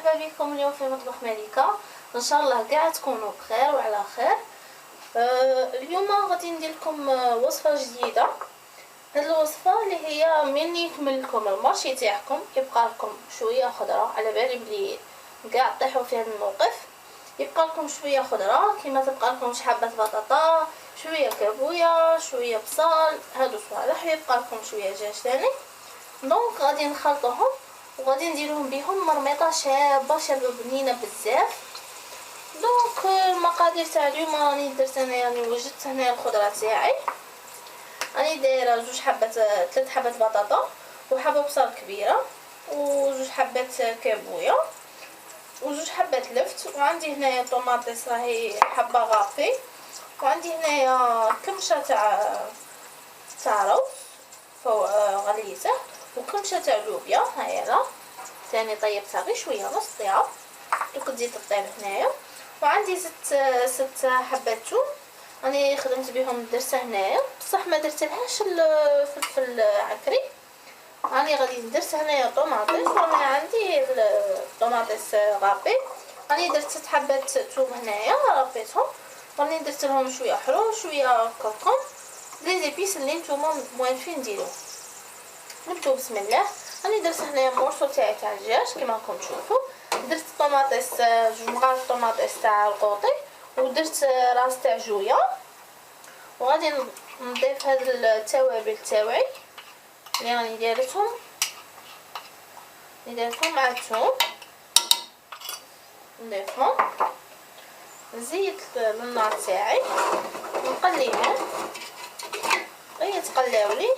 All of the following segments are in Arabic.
مرحبا بكم اليوم في مطبخ مليكة. ان شاء الله كاع تكونوا بخير وعلى خير. اليوم غادي ندير لكم وصفه جديده. هاد الوصفه اللي هي من يكمل لكم المارشي تاعكم يبقى لكم شويه خضره، على بالي بلي كاع طيحوا في هذا الموقف، يبقى لكم شويه خضره كيما تبقى لكم حبه بطاطا، شويه كابويا، شويه بصل، هادو صوالح، يبقى لكم شويه دجاج ثاني. دونك غادي نخلطوهم وغادي نديرهم بهم مرميطه شابه بنينه بزاف. دونك المقادير تاع اليوم راني درت انايا، راني وجدت هنا الخضره تاعي. راني دايره 3 حبات بطاطا وحبه بصل كبيره و2 حبات كابويا و2 حبات لفت، وعندي هنايا طوماطيس راهي حبه غافي، وعندي هنايا كمشه تاع روز غليته، وكمشه تاع لوبيا هاهي لا ثاني طيبتها غير شويه نصيها دوك تزيد الطيب هنايا. وعندي 6 حبات ثوم راني خدمت بهم درسه هنايا، بصح ما درتلهاش الفلفل عكري، راني غادي ندرس هنايا طوماطيس، وراني عندي الطوماطيس غابي، راني درت 6 حبات ثوم هنايا ربيتهم، راني درت لهم شويه حرو شويه كركم لي زيبيس اللي نتوما موالفين ديروه. نبداو بسم الله. راني درت هنايا مورسو تاع الدجاج كيما راكم تشوفوا، درت طوماطيس 2 مغارف طوماطيس تاع القوطي، ودرت راس تاع جويه، وغادي نضيف هاد التوابل تاوعي اللي راني دايرتهم مع الثوم، نضيفهم نزيد النار تاعي ونقليهم غير يتقلاولي،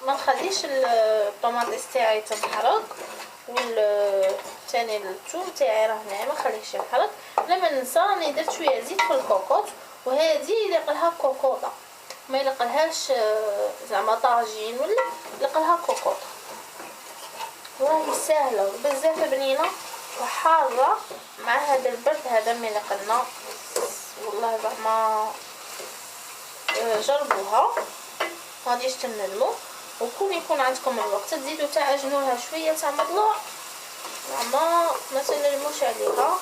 ما نخليش الطوماطيس تاعي تنحرق، والثاني الثوم تاعي راه هنايا ما نخليهش ينحرق. لما ننسى راني درت شويه زيت في الكوكوط، وهذه يلقلها كوكوطه ما يلقلهاش زعما طاجين ولا يلقلها كوكوطه، وراهي سهله بزاف بنينه وحاره مع هذا البرد هذا ملي قلنا. والله زعما جربوها غاديش تندموا، وكون يكون عندكم الوقت تزيدوا تعجنوا لها شويه تاع مطلوع زعما ما تندموش عليها.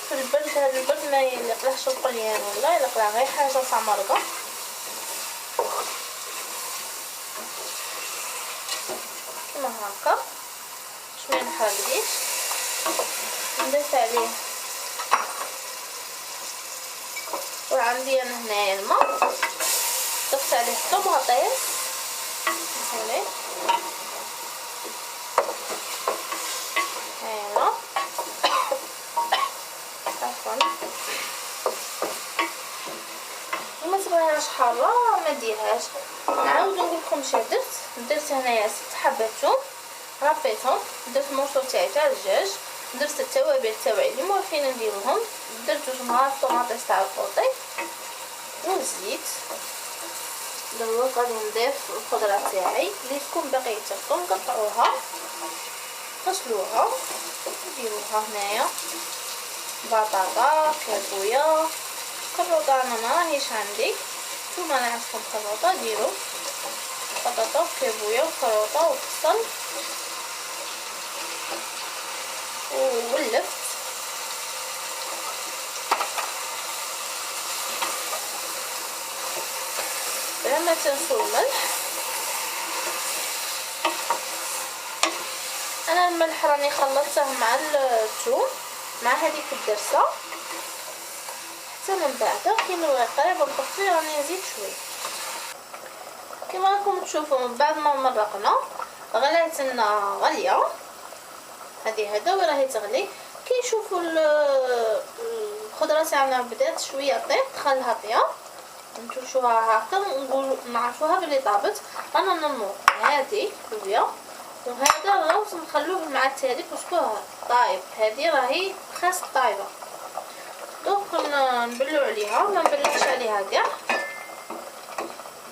في البرد هذا البرد ما يلقلهش القليان ولا يلقلها غير حاجه تاع مرقه. كيما هكا شويه نحرقليه، نضيف عليه، وعندي انا هنايا الماء ضفت عليه الطماطيس هنا هنا عفوا ما تبغيهاش حاره ما ديرهاش. نعاود نقول لكم درت هنايا 6 حبات ثوم رفيتهم، درت مورسو تاعي تاع الدجاج، درت التوابل تاعي اللي موالفين نديروهم، درت 2 مغارف طوماطيس تاع القوطي والزيت. دابا غادي نضيف الخضره تاعي اللي تكون باقيه تاعكم، قطعوها غسلوها ديروها هنايا، بطاطا كابويا كروطه انا ما راهيش عندي، نتوما انا عندكم كروطه ديروا بطاطا وكابويا وكروطه وبصل واللفت. لما تنسوا الملح، انا الملح راني خلطته مع الثوم مع هذيك الدرسه، حتى من بعد كي نبغي قريب نطفي راني نزيد شويه. كما راكم تشوفوا من بعد ما مرقنا غلات لنا غليه هذه وراهي تغلي. كي نشوفوا الخضره تاعنا بدات شويه طيب خلها طياب، نشوفوها هكا نقول نعرفوها بلي طابت، انا نمو هذه لوبيا وهذا الروز نخلوه مع التالي باسكو طايب، هذه راهي خاص طايبه. دوك نبلو عليها، ما نبلعش عليها كاع،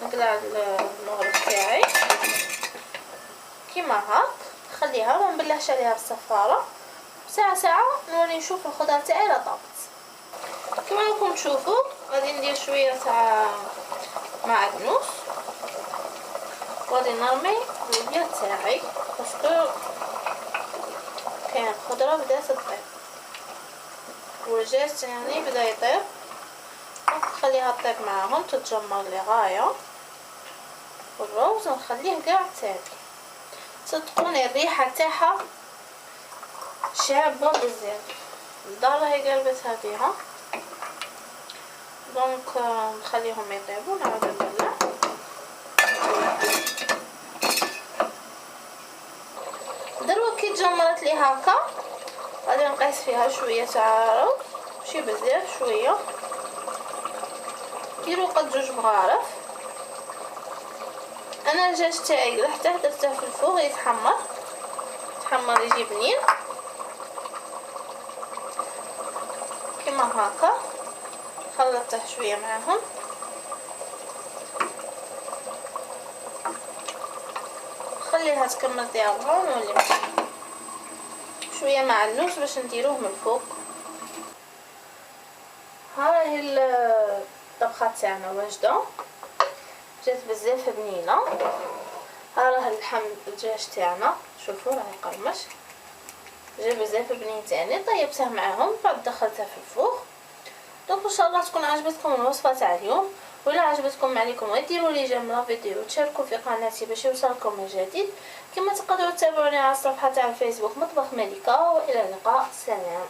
نقلع المغرب تاعي كيما هاك نخليها ما نبلعش عليها بالصفاره، ساعه نولي نشوف الخضره تاعي راه طابت. كما راكم تشوفوا غادي ندير شويه تاع معدنوس غادي نرمي البيض تاعي باسكو كاين خضره بدات تطيب والدجاج تاعي بدا يطيب. نخليها طيب معاهم تتجمر لي غايه والروز ونخليه كاع تابي. صدقوني الريحه تاعها شابه بزاف. الدار هي قلبتها بيها دونك نخليهم يطيبوا نعاود نولع. دروا كي تجمرت لي هكا غادي نقيس فيها شويه تاع روز ماشي بزاف شويه. ديروا قد 2 مغارف. انا الدجاج تاعي قلحته درته في الفوغ يتحمر يجي بنين كيما هكا. خلطته شويه معاهم خليها تكمل طيابها ونولي شويه مع اللوز باش نديروه من الفوق. ها هي الطبخه تاعنا واجده جات بزاف بنينه. ها راه اللحم الدجاج تاعنا شوفوا راه يقرمش جا بزاف بنين تاني. طيبته معاهم بعد دخلتها في الفوغ. دونك ان شاء الله تكون عجبتكم الوصفه تاع اليوم. ولا عجبتكم ما عليكم غير ديروا لي جيم لا فيديو وتشاركوا في قناتي باش يوصلكم من جديد. كما تقدروا تتابعوني على الصفحه تاع الفيسبوك مطبخ ملكه. والى اللقاء، سلام.